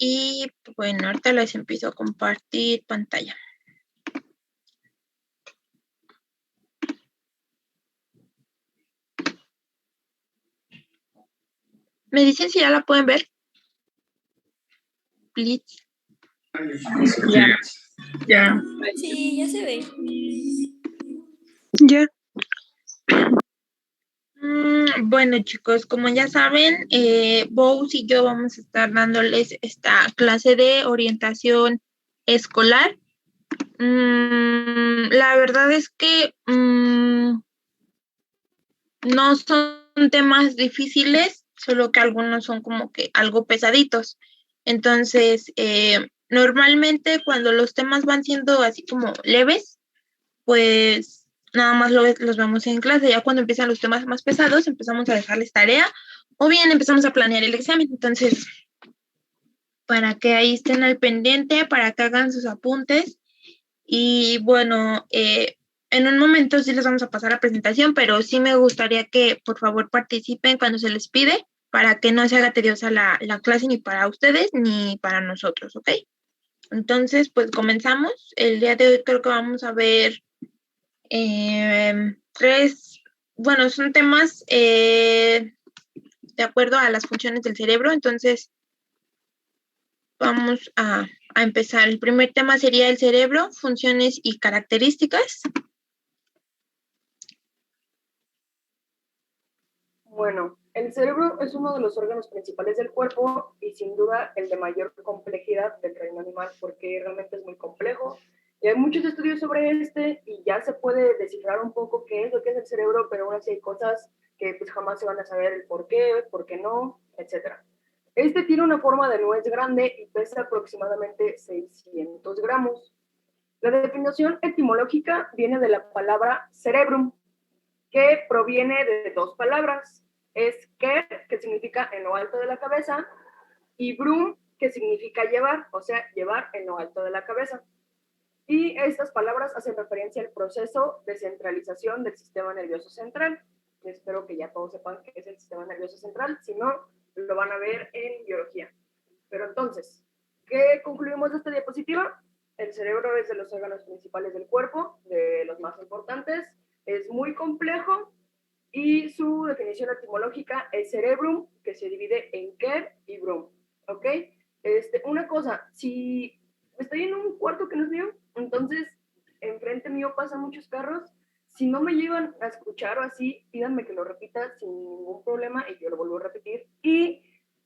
y bueno, ahorita les empiezo a compartir pantalla. ¿Me dicen si ya la pueden ver? Please. Ya. Sí, ya se ve. Ya. Bueno, chicos, como ya saben, Bous y yo vamos a estar dándoles esta clase de orientación escolar. La verdad es que no son temas difíciles, solo que algunos son como que algo pesaditos. Entonces, normalmente cuando los temas van siendo así como leves, pues nada más los vemos en clase. Ya cuando empiezan los temas más pesados, empezamos a dejarles tarea o bien empezamos a planear el examen. Entonces, para que ahí estén al pendiente, para que hagan sus apuntes. Y bueno, en un momento sí les vamos a pasar la presentación, pero sí me gustaría que por favor participen cuando se les pide para que no se haga tediosa la clase ni para ustedes ni para nosotros, ¿ok? Entonces, pues comenzamos. El día de hoy creo que vamos a ver son temas de acuerdo a las funciones del cerebro. Entonces, vamos a empezar. El primer tema sería el cerebro, funciones y características. Bueno, el cerebro es uno de los órganos principales del cuerpo y sin duda el de mayor complejidad del reino animal, porque realmente es muy complejo. Y hay muchos estudios sobre este y ya se puede descifrar un poco qué es lo que es el cerebro, pero aún así hay cosas que pues jamás se van a saber el por qué no, etc. Este tiene una forma de nuez grande y pesa aproximadamente 600 gramos. La definición etimológica viene de la palabra cerebrum, que proviene de dos palabras. Es ker, que significa en lo alto de la cabeza, y brum, que significa llevar, o sea, llevar en lo alto de la cabeza. Y estas palabras hacen referencia al proceso de centralización del sistema nervioso central. Espero que ya todos sepan qué es el sistema nervioso central, si no, lo van a ver en biología. Pero entonces, ¿qué concluimos de esta diapositiva? El cerebro es de los órganos principales del cuerpo, de los más importantes, es muy complejo y su definición etimológica es cerebrum, que se divide en ker y brum, ¿ok? Una cosa, si estoy en un cuarto que no es mío, entonces enfrente mío pasan muchos carros, si no me llegan a escuchar o así, pídanme que lo repita sin ningún problema y yo lo vuelvo a repetir. Y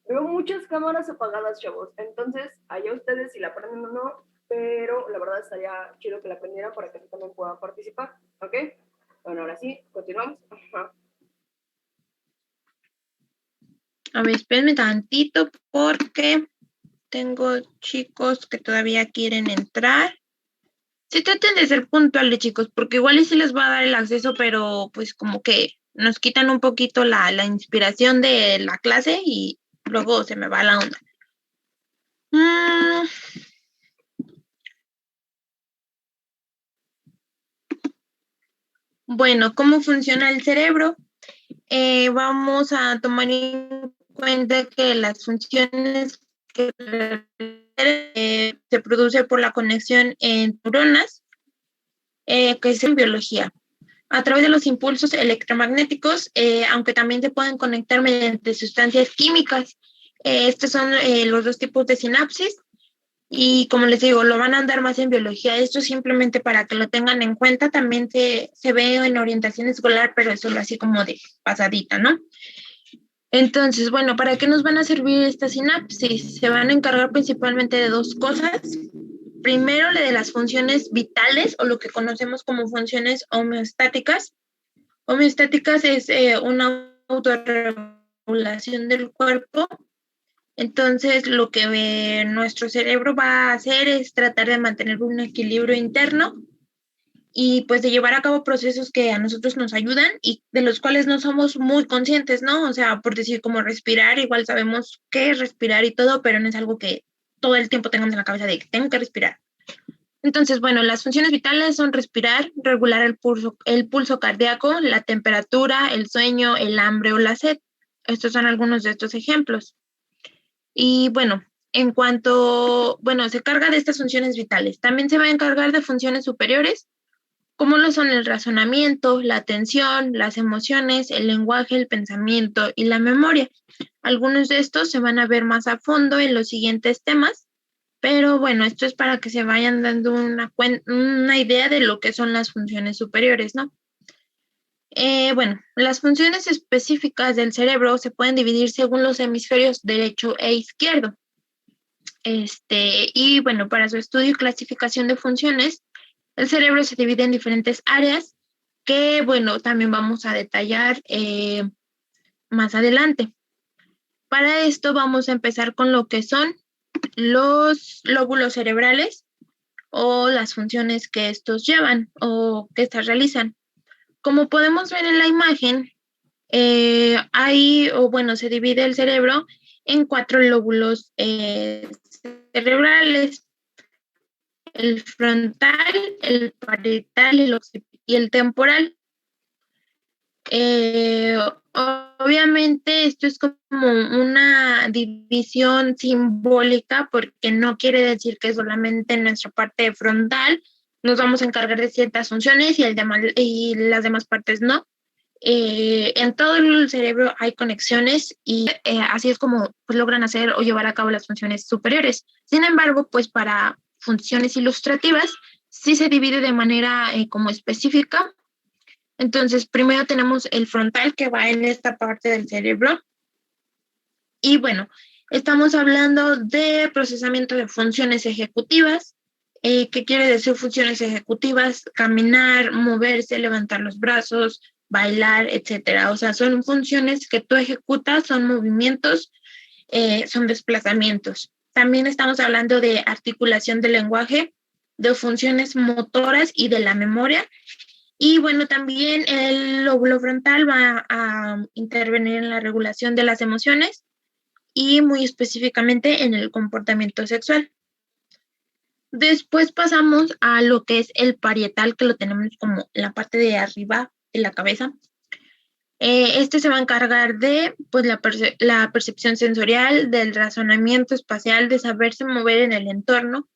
veo muchas cámaras apagadas, chavos, entonces allá ustedes si la prenden o no, pero la verdad estaría chido que la prendieran para que yo también pueda participar, ¿ok? Bueno, ahora sí, continuamos. Ajá. A ver, espérenme tantito porque tengo chicos que todavía quieren entrar. Sí, traten de ser puntuales, chicos, porque igual y sí les va a dar el acceso, pero pues como que nos quitan un poquito la inspiración de la clase y luego se me va la onda. Bueno, ¿cómo funciona el cerebro? Vamos a tomar en cuenta que las funciones que se produce por la conexión en neuronas, que es en biología, a través de los impulsos electromagnéticos, aunque también se pueden conectar mediante sustancias químicas. Estos son los dos tipos de sinapsis. Y como les digo, lo van a andar más en biología. Esto simplemente para que lo tengan en cuenta. También se ve en orientación escolar, pero es solo así como de pasadita, ¿no? Entonces, bueno, ¿para qué nos van a servir estas sinapsis? Se van a encargar principalmente de dos cosas. Primero, de las funciones vitales o lo que conocemos como funciones homeostáticas. Homeostáticas es una autorregulación del cuerpo. Entonces, lo que nuestro cerebro va a hacer es tratar de mantener un equilibrio interno y pues de llevar a cabo procesos que a nosotros nos ayudan y de los cuales no somos muy conscientes, ¿no? O sea, por decir como respirar, igual sabemos qué es respirar y todo, pero no es algo que todo el tiempo tengamos en la cabeza de que tengo que respirar. Entonces, bueno, las funciones vitales son respirar, regular el pulso cardíaco, la temperatura, el sueño, el hambre o la sed. Estos son algunos de estos ejemplos. Y bueno, en cuanto, bueno, se carga de estas funciones vitales. También se va a encargar de funciones superiores, como lo son el razonamiento, la atención, las emociones, el lenguaje, el pensamiento y la memoria. Algunos de estos se van a ver más a fondo en los siguientes temas, pero bueno, esto es para que se vayan dando una idea de lo que son las funciones superiores, ¿no? Bueno, las funciones específicas del cerebro se pueden dividir según los hemisferios derecho e izquierdo. Y bueno, para su estudio y clasificación de funciones, el cerebro se divide en diferentes áreas que, bueno, también vamos a detallar más adelante. Para esto vamos a empezar con lo que son los lóbulos cerebrales o las funciones que estos llevan o que estas realizan. Como podemos ver en la imagen, se divide el cerebro en 4 lóbulos cerebrales: el frontal, el parietal, el occipital y el temporal. Eh, Obviamente esto es como una división simbólica, porque no quiere decir que solamente en nuestra parte frontal nos vamos a encargar de ciertas funciones y las demás partes no. En todo el cerebro hay conexiones y así es como pues, logran hacer o llevar a cabo las funciones superiores. Sin embargo, pues para funciones ilustrativas sí se divide de manera como específica. Entonces, primero tenemos el frontal, que va en esta parte del cerebro. Y bueno, estamos hablando de procesamiento de funciones ejecutivas. ¿Qué quiere decir funciones ejecutivas? Caminar, moverse, levantar los brazos, bailar, etcétera. O sea, son funciones que tú ejecutas, son movimientos, son desplazamientos. También estamos hablando de articulación del lenguaje, de funciones motoras y de la memoria. Y bueno, también el lóbulo frontal va a intervenir en la regulación de las emociones y muy específicamente en el comportamiento sexual. Después pasamos a lo que es el parietal, que lo tenemos como en la parte de arriba de la cabeza. Este se va a encargar de pues, la percepción sensorial, del razonamiento espacial, de saberse mover en el entorno,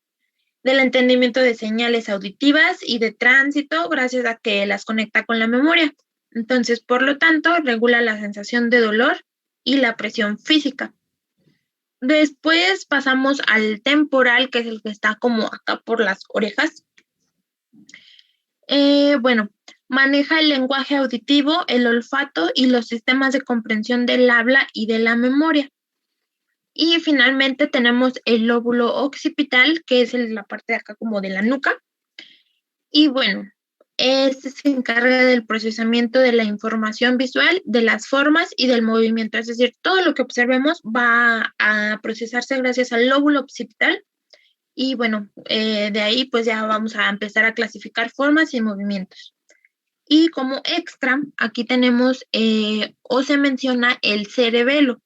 del entendimiento de señales auditivas y de tránsito, gracias a que las conecta con la memoria. Entonces, por lo tanto, regula la sensación de dolor y la presión física. Después pasamos al temporal, que es el que está como acá por las orejas. Bueno, maneja el lenguaje auditivo, el olfato y los sistemas de comprensión del habla y de la memoria. Y finalmente tenemos el lóbulo occipital, que es la parte de acá como de la nuca. Y bueno, este se encarga del procesamiento de la información visual, de las formas y del movimiento. Es decir, todo lo que observemos va a procesarse gracias al lóbulo occipital. Y bueno, de ahí pues ya vamos a empezar a clasificar formas y movimientos. Y como extra, aquí tenemos o se menciona el cerebelo.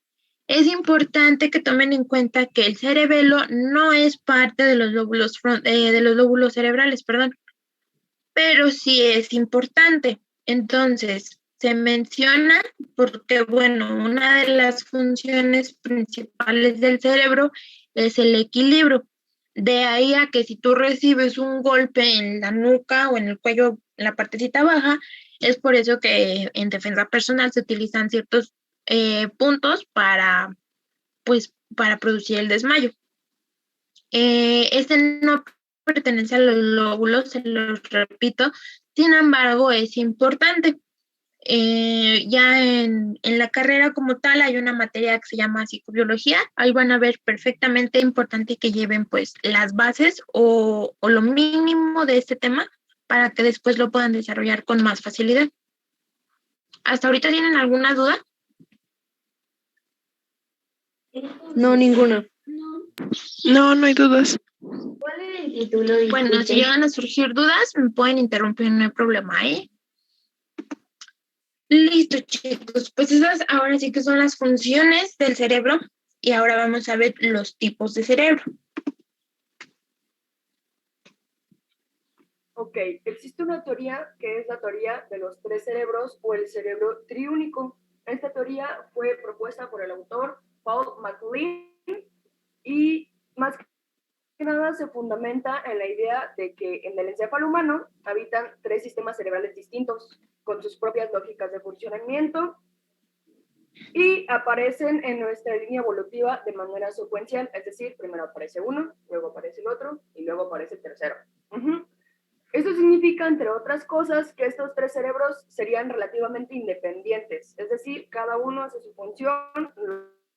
Es importante que tomen en cuenta que el cerebelo no es parte de de los lóbulos cerebrales, perdón, pero sí es importante. Entonces, se menciona porque, bueno, una de las funciones principales del cerebro es el equilibrio. De ahí a que si tú recibes un golpe en la nuca o en el cuello, en la partecita baja, es por eso que en defensa personal se utilizan ciertos puntos pues, para producir el desmayo. Este no pertenece a los lóbulos, se los repito, sin embargo, es importante. Ya en la carrera como tal hay una materia que se llama psicobiología. Ahí van a ver perfectamente importante que lleven pues las bases o lo mínimo de este tema para que después lo puedan desarrollar con más facilidad. ¿Hasta ahorita tienen alguna duda? No, ninguna. No, no hay dudas. ¿Cuál es el título? Bueno, si llegan a surgir dudas, me pueden interrumpir, no hay problema, ¿eh? Listo, chicos. Pues esas ahora sí que son las funciones del cerebro y ahora vamos a ver los tipos de cerebro. Ok, existe una teoría que es la teoría de los tres cerebros o el cerebro triúnico. Esta teoría fue propuesta por el autor Paul MacLean y que nada se fundamenta en la idea de que en el encéfalo humano habitan 3 sistemas cerebrales distintos, con sus propias lógicas de funcionamiento, y aparecen en nuestra línea evolutiva de manera secuencial, es decir, primero aparece uno, luego aparece el otro, y luego aparece el tercero. Esto significa, entre otras cosas, que estos 3 cerebros serían relativamente independientes, es decir, cada uno hace su función,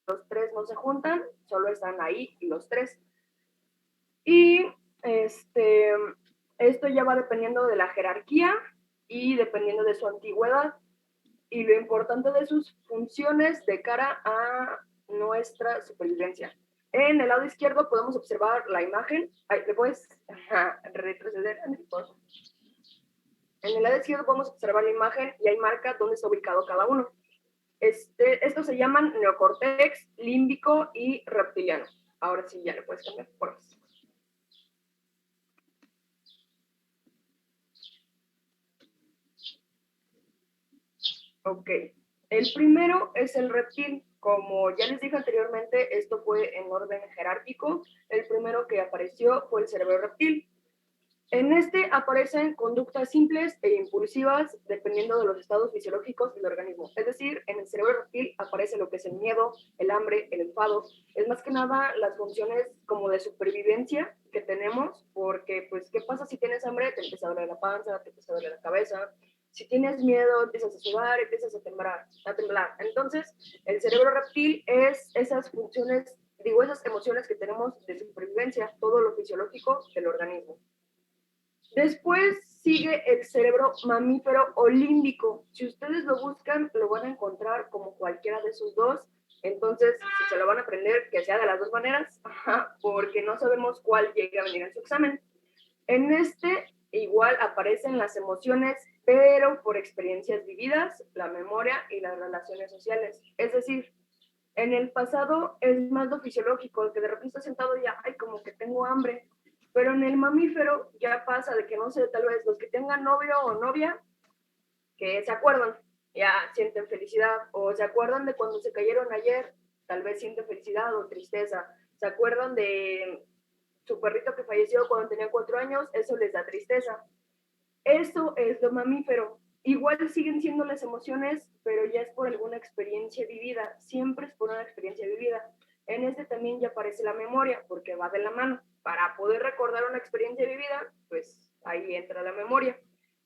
los 3 no se juntan, solo están ahí los 3. Y esto ya va dependiendo de la jerarquía y dependiendo de su antigüedad y lo importante de sus funciones de cara a nuestra supervivencia. En el lado izquierdo podemos observar la imagen. ¿Le puedes retroceder? En el lado izquierdo podemos observar la imagen y ahí marca dónde está ubicado cada uno. Estos se llaman neocórtex, límbico y reptiliano. Ahora sí, ya le puedes cambiar. Por favor. Ok. El primero es el reptil. Como ya les dije anteriormente, esto fue en orden jerárquico. El primero que apareció fue el cerebro reptil. En este aparecen conductas simples e impulsivas dependiendo de los estados fisiológicos del organismo. Es decir, en el cerebro reptil aparece lo que es el miedo, el hambre, el enfado. Es más que nada las funciones como de supervivencia que tenemos, porque pues, ¿qué pasa si tienes hambre? Te empieza a doler la panza, te empieza a doler la cabeza. Si tienes miedo, empiezas a sudar, empiezas a temblar. Entonces, el cerebro reptil es esas funciones, esas emociones que tenemos de supervivencia, todo lo fisiológico del organismo. Después sigue el cerebro mamífero o límbico. Si ustedes lo buscan, lo van a encontrar como cualquiera de esos dos. Entonces, si se lo van a aprender, que sea de las dos maneras, porque no sabemos cuál llegue a venir en su examen. En este, igual aparecen las emociones, pero por experiencias vividas, la memoria y las relaciones sociales. Es decir, en el pasado es más lo fisiológico, que de repente estás sentado y ya, ay, como que tengo hambre. Pero en el mamífero ya pasa de que, no sé, tal vez los que tengan novio o novia, que se acuerdan, ya sienten felicidad, o se acuerdan de cuando se cayeron ayer, tal vez sienten felicidad o tristeza. Se acuerdan de su perrito que falleció cuando tenía 4 años, eso les da tristeza. Eso es lo mamífero. Igual siguen siendo las emociones, pero ya es por alguna experiencia vivida. Siempre es por una experiencia vivida. En este también ya aparece la memoria, porque va de la mano. Para poder recordar una experiencia vivida, pues ahí entra la memoria.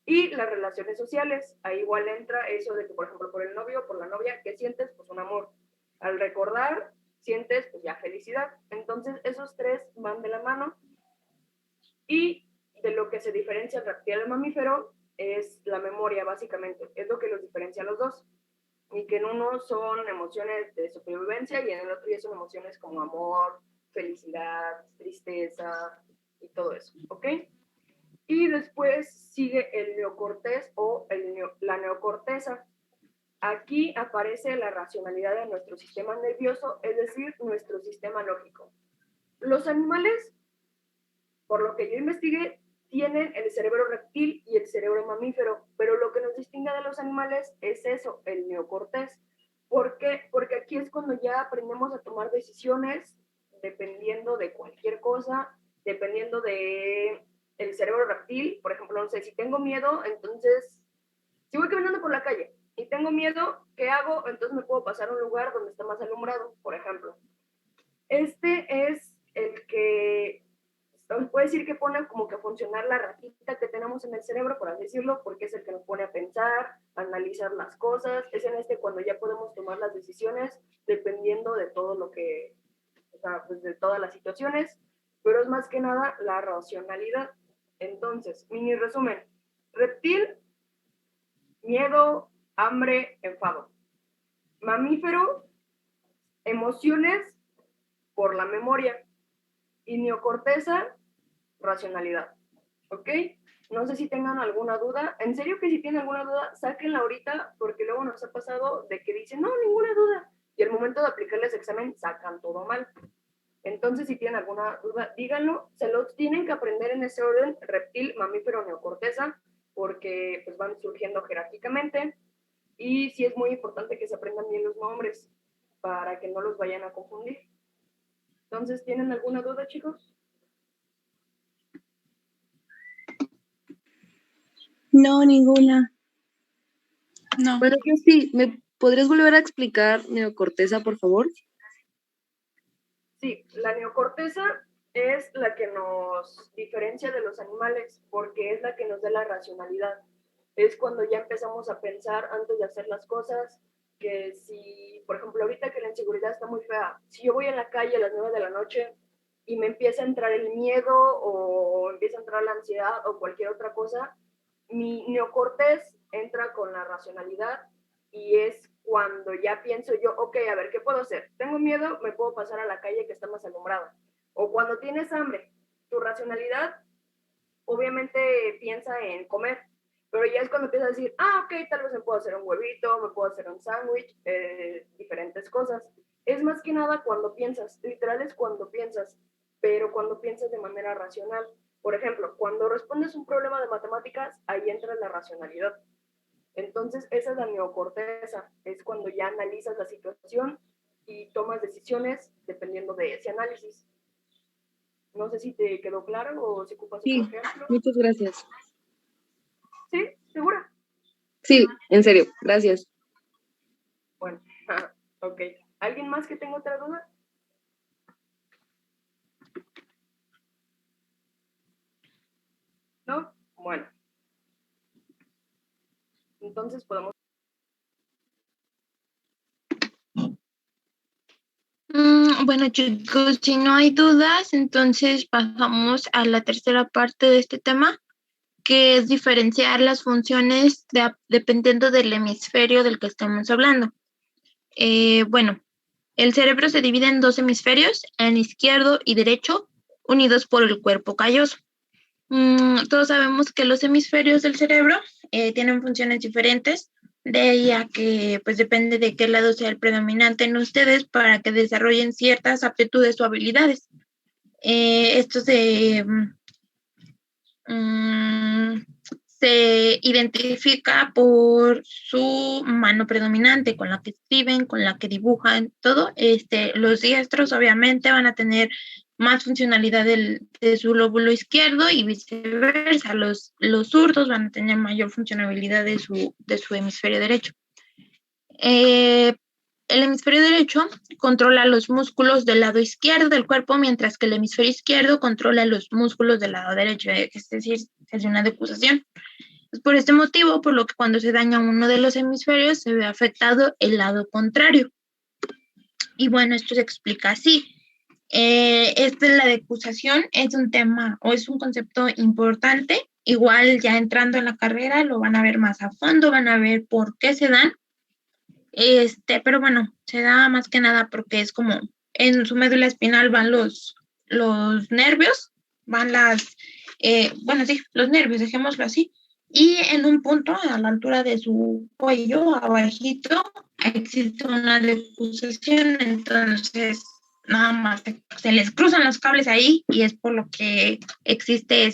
Y las relaciones sociales, ahí igual entra eso de que, por ejemplo, por el novio, por la novia, ¿qué sientes? Pues un amor. Al recordar, sientes pues ya felicidad. Entonces, esos 3 van de la mano. Y de lo que se diferencia el reptil del mamífero es la memoria, básicamente. Es lo que los diferencia a los dos. Y que en uno son emociones de supervivencia y en el otro ya son emociones como amor, felicidad, tristeza y todo eso. ¿Ok? Y después sigue el neocortés o la neocorteza. Aquí aparece la racionalidad de nuestro sistema nervioso, es decir, nuestro sistema lógico. Los animales, por lo que yo investigué, tienen el cerebro reptil y el cerebro mamífero, pero lo que nos distingue de los animales es eso, el neocortés. ¿Por qué? Porque aquí es cuando ya aprendemos a tomar decisiones dependiendo de cualquier cosa, dependiendo de el cerebro reptil. Por ejemplo, no sé, si tengo miedo, entonces, si voy caminando por la calle y tengo miedo, ¿qué hago? Entonces me puedo pasar a un lugar donde está más alumbrado, por ejemplo. Este es el que puede decir que pone como que a funcionar la ratita que tenemos en el cerebro, por así decirlo, porque es el que nos pone a pensar, a analizar las cosas. Es en este cuando ya podemos tomar las decisiones dependiendo de todo lo que, o sea, pues de todas las situaciones, pero es más que nada la racionalidad. Entonces, mini resumen: reptil, miedo, hambre, enfado. Mamífero, emociones por la memoria. Y neocorteza, racionalidad. ¿Ok? No sé si tengan alguna duda. En serio que si tienen alguna duda, sáquenla ahorita, porque luego nos ha pasado de que dicen, no, ninguna duda. Y al momento de aplicarles examen, sacan todo mal. Entonces, si tienen alguna duda, díganlo. Se los tienen que aprender en ese orden: reptil, mamífero, neocorteza, porque pues van surgiendo jerárquicamente. Y sí es muy importante que se aprendan bien los nombres para que no los vayan a confundir. Entonces, ¿tienen alguna duda, chicos? No, ninguna. No. Bueno, yo sí, ¿me podrías volver a explicar neocorteza, por favor? Sí, la neocorteza es la que nos diferencia de los animales porque es la que nos da la racionalidad. Es cuando ya empezamos a pensar antes de hacer las cosas, que si, por ejemplo, ahorita que la inseguridad está muy fea, si yo voy en la calle a las 9 de la noche y me empieza a entrar el miedo o empieza a entrar la ansiedad o cualquier otra cosa, mi neocortés entra con la racionalidad y es cuando ya pienso yo, ok, a ver, ¿qué puedo hacer? Tengo miedo, me puedo pasar a la calle que está más alumbrada. O cuando tienes hambre, tu racionalidad obviamente piensa en comer, pero ya es cuando empiezas a decir, ok, tal vez me puedo hacer un huevito, me puedo hacer un sándwich, diferentes cosas. Es más que nada cuando piensas, literal es cuando piensas, pero cuando piensas de manera racional. Por ejemplo, cuando respondes un problema de matemáticas, ahí entra la racionalidad. Entonces, esa es la neocorteza, es cuando ya analizas la situación y tomas decisiones dependiendo de ese análisis. No sé si te quedó claro o si ocupas otro Sí, ejemplo. muchas gracias. ¿Sí? ¿Segura? Sí, en serio, gracias. Bueno, ok. ¿Alguien más que tenga otra duda? ¿No? Bueno. Entonces podemos... Bueno, chicos, si no hay dudas, entonces pasamos a la tercera parte de este tema, que es diferenciar las funciones dependiendo del hemisferio del que estamos hablando. Bueno, el cerebro se divide en dos hemisferios, en izquierdo y derecho, unidos por el cuerpo calloso. Todos sabemos que los hemisferios del cerebro tienen funciones diferentes, de ahí a que pues depende de qué lado sea el predominante en ustedes para que desarrollen ciertas aptitudes o habilidades. Esto se identifica por su mano predominante, con la que escriben, con la que dibujan, todo. Los diestros obviamente van a tener más funcionalidad de su lóbulo izquierdo y viceversa. Los zurdos van a tener mayor funcionalidad de su hemisferio derecho. El hemisferio derecho controla los músculos del lado izquierdo del cuerpo, mientras que el hemisferio izquierdo controla los músculos del lado derecho, es decir, es una decusación. Es por este motivo por lo que cuando se daña uno de los hemisferios se ve afectado el lado contrario. Y bueno, esto se explica así. Esta es la decusación, es un tema o es un concepto importante. Igual ya entrando en la carrera lo van a ver más a fondo, van a ver por qué se dan. Pero bueno, se da más que nada porque es como en su médula espinal van los nervios, van bueno, sí, los nervios, dejémoslo así. Y en un punto, a la altura de su cuello, abajito, existe una decusación, entonces nada más se les cruzan los cables ahí y es por lo que existe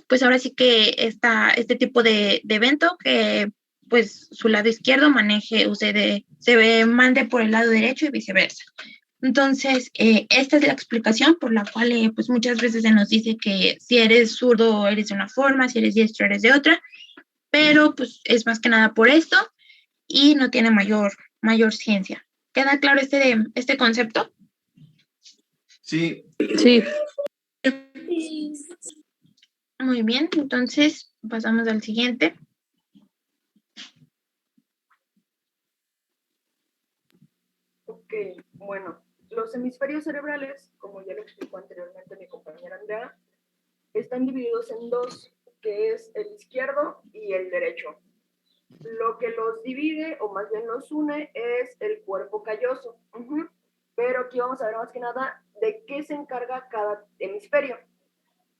pues ahora sí que este tipo de evento que pues su lado izquierdo maneje o mande por el lado derecho y viceversa. Entonces, esta es la explicación por la cual pues muchas veces se nos dice que si eres zurdo eres de una forma, si eres diestro eres de otra, pero pues es más que nada por esto y no tiene mayor ciencia. ¿Queda claro este concepto? Sí. Sí. Muy bien, entonces pasamos al siguiente. Ok, bueno. Los hemisferios cerebrales, como ya lo explicó anteriormente mi compañera Andrea, están divididos en dos, que es el izquierdo y el derecho. Lo que los divide, o más bien los une, es el cuerpo calloso. Pero aquí vamos a ver más que nada de qué se encarga cada hemisferio.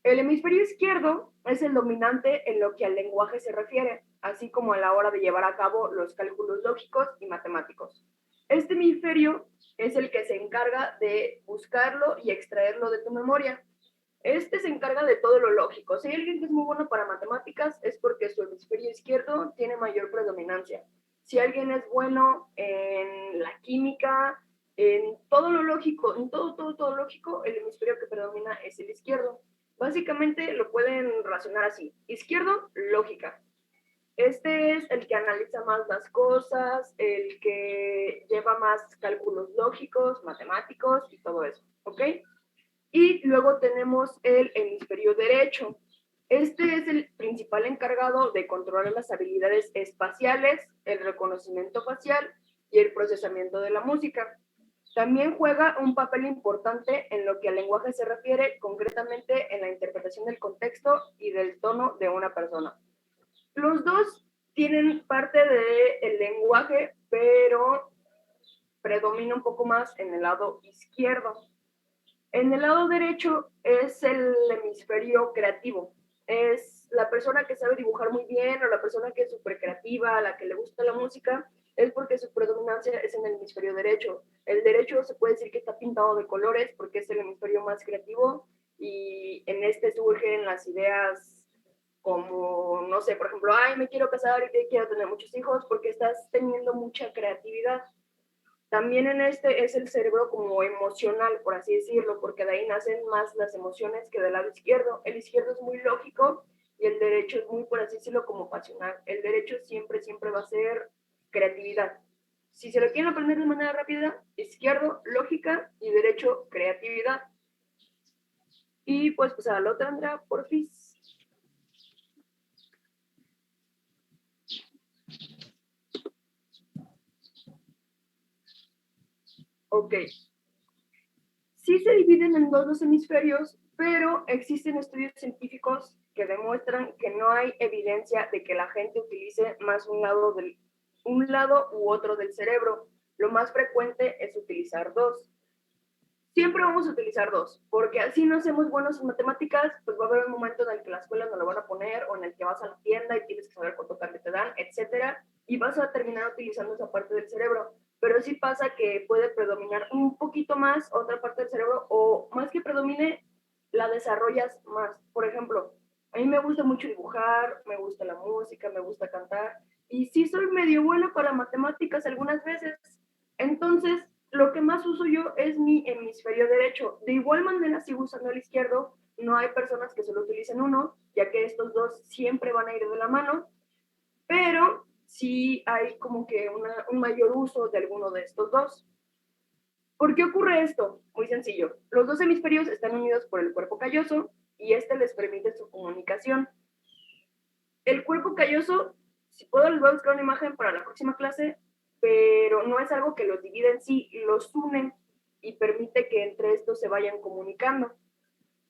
El hemisferio izquierdo es el dominante en lo que al lenguaje se refiere, así como a la hora de llevar a cabo los cálculos lógicos y matemáticos. Este hemisferio es el que se encarga de buscarlo y extraerlo de tu memoria. Este se encarga de todo lo lógico. Si hay alguien que es muy bueno para matemáticas, es porque su hemisferio izquierdo tiene mayor predominancia. Si alguien es bueno en la química, en todo lo lógico, en todo lógico, el hemisferio que predomina es el izquierdo. Básicamente lo pueden relacionar así. Izquierdo, lógica. Este es el que analiza más las cosas, el que lleva más cálculos lógicos, matemáticos y todo eso, ¿ok? Y luego tenemos el hemisferio derecho. Este es el principal encargado de controlar las habilidades espaciales, el reconocimiento facial y el procesamiento de la música. También juega un papel importante en lo que al lenguaje se refiere, concretamente en la interpretación del contexto y del tono de una persona. Los dos tienen parte del lenguaje, pero predomina un poco más en el lado izquierdo. En el lado derecho es el hemisferio creativo. Es la persona que sabe dibujar muy bien o la persona que es súper creativa, a la que le gusta la música, es porque su predominancia es en el hemisferio derecho. El derecho se puede decir que está pintado de colores porque es el hemisferio más creativo y en este surgen las ideas como, no sé, por ejemplo, ay, me quiero casar y quiero tener muchos hijos porque estás teniendo mucha creatividad. También en este es el cerebro como emocional, por así decirlo, porque de ahí nacen más las emociones que del lado izquierdo. El izquierdo es muy lógico y el derecho es muy, por así decirlo, como pasional. El derecho siempre, siempre va a ser creatividad. Si se lo quieren aprender de manera rápida, izquierdo, lógica y derecho, creatividad. Y pues a la otra, Andrea, porfis. Ok. Sí se dividen en dos los hemisferios, pero existen estudios científicos que demuestran que no hay evidencia de que la gente utilice más un lado u otro del cerebro. Lo más frecuente es utilizar dos. Siempre vamos a utilizar dos, porque así no hacemos buenos en matemáticas, pues va a haber un momento en el que la escuela no lo van a poner, o en el que vas a la tienda y tienes que saber cuánto cambio te dan, etcétera, y vas a terminar utilizando esa parte del cerebro. Pero sí pasa que puede predominar un poquito más otra parte del cerebro, o más que predomine, la desarrollas más. Por ejemplo, a mí me gusta mucho dibujar, me gusta la música, me gusta cantar, y sí soy medio buena para matemáticas algunas veces. Entonces, lo que más uso yo es mi hemisferio derecho. De igual manera, sigo usando el izquierdo. No hay personas que solo utilicen uno, ya que estos dos siempre van a ir de la mano, pero sí hay como que un mayor uso de alguno de estos dos. ¿Por qué ocurre esto? Muy sencillo. Los dos hemisferios están unidos por el cuerpo calloso y este les permite su comunicación. El cuerpo calloso, si puedo les voy a buscar una imagen para la próxima clase, pero no es algo que los divide en sí, los une y permite que entre estos se vayan comunicando.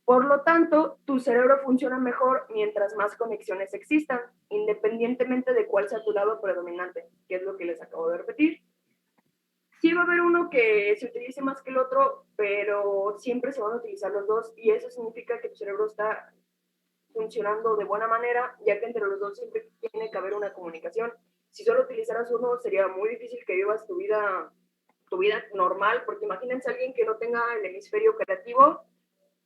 Por lo tanto, tu cerebro funciona mejor mientras más conexiones existan, independientemente de cuál sea tu lado predominante, que es lo que les acabo de repetir. Sí va a haber uno que se utilice más que el otro, pero siempre se van a utilizar los dos y eso significa que tu cerebro está funcionando de buena manera, ya que entre los dos siempre tiene que haber una comunicación. Si solo utilizaras uno, sería muy difícil que vivas tu vida normal, porque imagínense a alguien que no tenga el hemisferio creativo,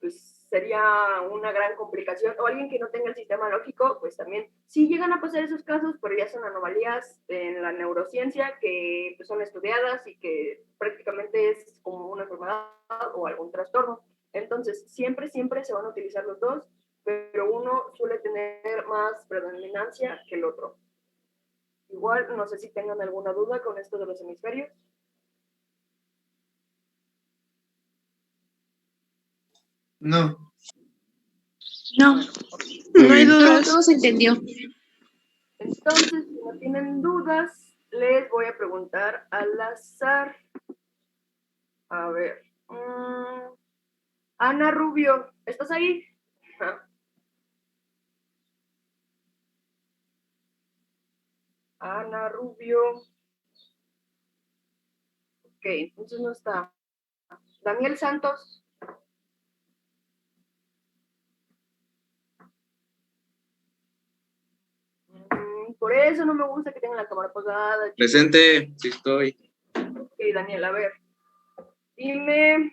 pues sería una gran complicación, o alguien que no tenga el sistema lógico, pues también sí llegan a pasar esos casos, pero ya son anomalías en la neurociencia que pues, son estudiadas y que prácticamente es como una enfermedad o algún trastorno. Entonces, siempre, siempre se van a utilizar los dos, pero uno suele tener más predominancia que el otro. Igual, no sé si tengan alguna duda con esto de los hemisferios. No. No, Muy no hay bien. dudas. Todo se entendió. Entonces, si no tienen dudas, les voy a preguntar al azar. A ver. Ana Rubio, ¿estás ahí? Ana Rubio. Ok, entonces no está. Daniel Santos. Por eso no me gusta que tengan la cámara apagada. Presente, sí estoy. Ok, Daniel, a ver. Dime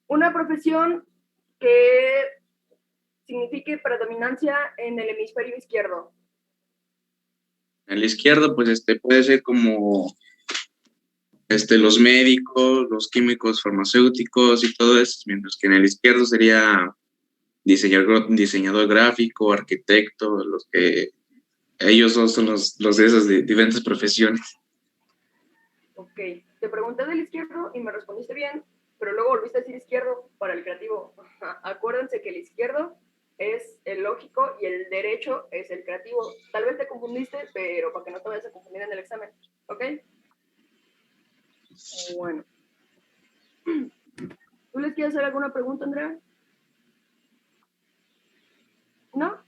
una profesión que signifique predominancia en el hemisferio izquierdo. En la izquierda, pues puede ser como los médicos, los químicos, farmacéuticos y todo eso, mientras que en el izquierdo sería diseñador gráfico, arquitecto, los que ellos dos son los de esas de diferentes profesiones. Ok, te pregunté del izquierdo y me respondiste bien, pero luego volviste a decir izquierdo para el creativo. Acuérdense que el izquierdo es el lógico y el derecho es el creativo. Tal vez te confundiste, pero para que no te vayas a confundir en el examen, ¿ok? Bueno. ¿Tú les quieres hacer alguna pregunta, Andrea? ¿No?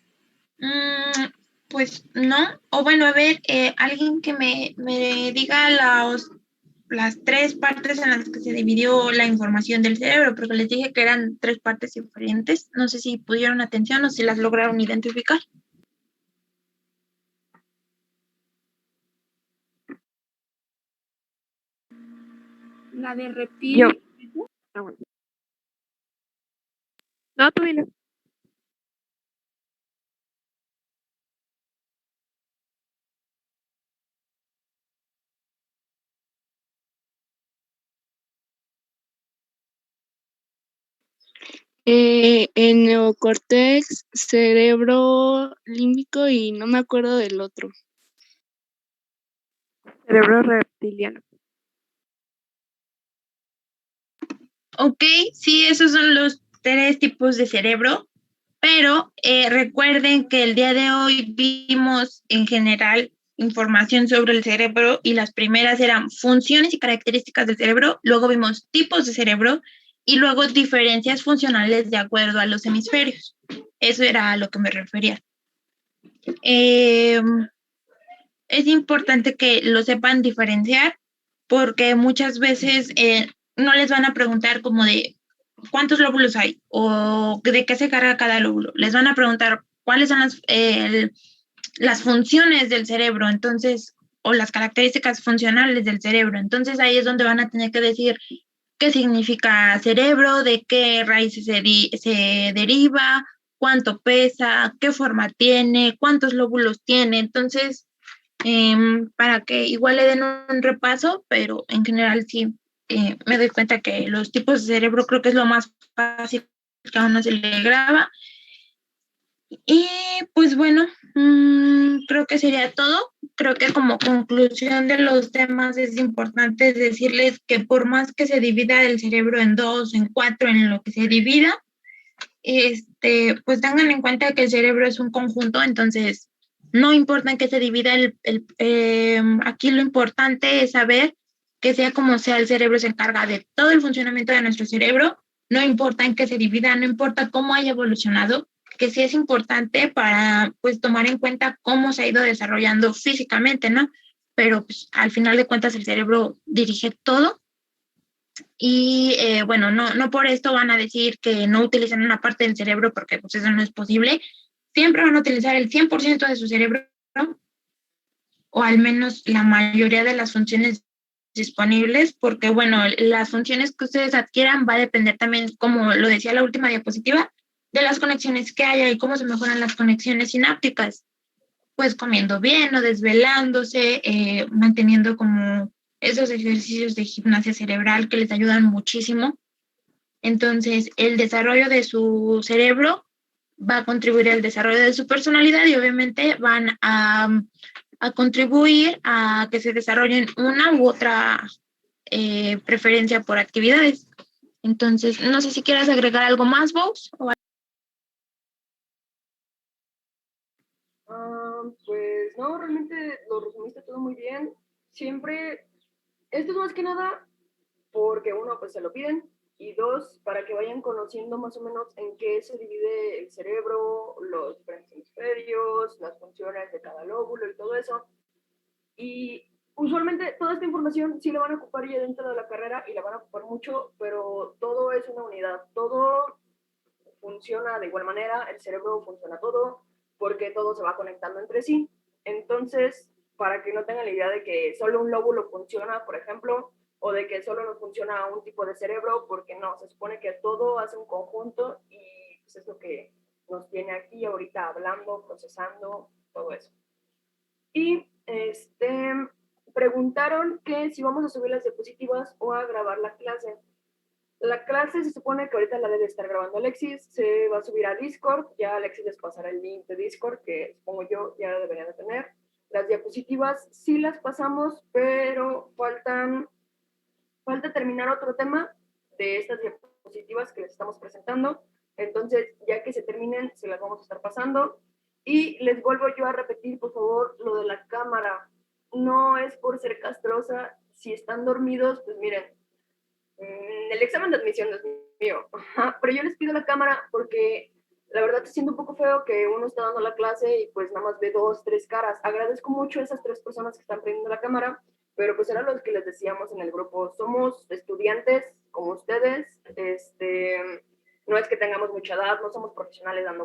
Pues no. O bueno, a ver, alguien que me diga las tres partes en las que se dividió la información del cerebro, porque les dije que eran tres partes diferentes. No sé si pudieron atención o si las lograron identificar. La de reptil. Yo. Ah, bueno. No, tú dile. El neocortex, cerebro límbico y no me acuerdo del otro. Cerebro reptiliano. Ok, sí, esos son los tres tipos de cerebro, pero recuerden que el día de hoy vimos en general información sobre el cerebro y las primeras eran funciones y características del cerebro, luego vimos tipos de cerebro y luego diferencias funcionales de acuerdo a los hemisferios. Eso era a lo que me refería. Es importante que lo sepan diferenciar porque muchas veces no les van a preguntar como de cuántos lóbulos hay o de qué se carga cada lóbulo. Les van a preguntar cuáles son las funciones del cerebro, entonces, o las características funcionales del cerebro. Entonces ahí es donde van a tener que decir qué significa cerebro, de qué raíces se deriva, cuánto pesa, qué forma tiene, cuántos lóbulos tiene. Entonces, para que igual le den un repaso, pero en general sí me doy cuenta que los tipos de cerebro creo que es lo más fácil que a uno se le graba. Y pues bueno, creo que sería todo. Creo que como conclusión de los temas es importante decirles que por más que se divida el cerebro en dos, en cuatro, en lo que se divida, pues tengan en cuenta que el cerebro es un conjunto, entonces no importa en qué se divida aquí lo importante es saber que sea como sea el cerebro se encarga de todo el funcionamiento de nuestro cerebro, no importa en qué se divida, no importa cómo haya evolucionado, que sí es importante para pues tomar en cuenta cómo se ha ido desarrollando físicamente, ¿no? Pero pues, al final de cuentas el cerebro dirige todo y bueno, no por esto van a decir que no utilizan una parte del cerebro porque pues eso no es posible. Siempre van a utilizar el 100% de su cerebro o al menos la mayoría de las funciones disponibles porque bueno, las funciones que ustedes adquieran va a depender también, como lo decía la última diapositiva, de las conexiones que haya y cómo se mejoran las conexiones sinápticas. Pues comiendo bien o desvelándose, manteniendo como esos ejercicios de gimnasia cerebral que les ayudan muchísimo. Entonces, el desarrollo de su cerebro va a contribuir al desarrollo de su personalidad y obviamente van a contribuir a que se desarrollen una u otra preferencia por actividades. Entonces, no sé si quieras agregar algo más, vos. Pues no, realmente lo resumiste todo muy bien. Siempre, esto es más que nada porque uno, pues se lo piden, y dos, para que vayan conociendo más o menos en qué se divide el cerebro, los diferentes hemisferios, las funciones de cada lóbulo y todo eso. Y usualmente toda esta información sí la van a ocupar ya dentro de la carrera y la van a ocupar mucho, pero todo es una unidad, todo funciona de igual manera, el cerebro funciona todo, porque todo se va conectando entre sí. Entonces, para que no tengan la idea de que solo un lóbulo funciona, por ejemplo, o de que solo nos funciona un tipo de cerebro, porque no, se supone que todo hace un conjunto y pues es lo que nos tiene aquí ahorita hablando, procesando, todo eso. Y preguntaron que si vamos a subir las diapositivas o a grabar la clase. La clase se supone que ahorita la debe estar grabando Alexis, se va a subir a Discord, ya Alexis les pasará el link de Discord, que supongo yo ya deberían de tener. Las diapositivas sí las pasamos, pero falta terminar otro tema de estas diapositivas que les estamos presentando. Entonces, ya que se terminen, se las vamos a estar pasando. Y les vuelvo yo a repetir, por favor, lo de la cámara. No es por ser castrosa. Si están dormidos, pues miren, el examen de admisión no es mío. Pero yo les pido la cámara porque la verdad se siente un poco feo que uno está dando la clase y pues nada más ve 2, 3 caras. Agradezco mucho a esas 3 personas que están prendiendo la cámara, pero pues era lo que les decíamos en el grupo. Somos estudiantes como ustedes, no es que tengamos mucha edad, no somos profesionales dando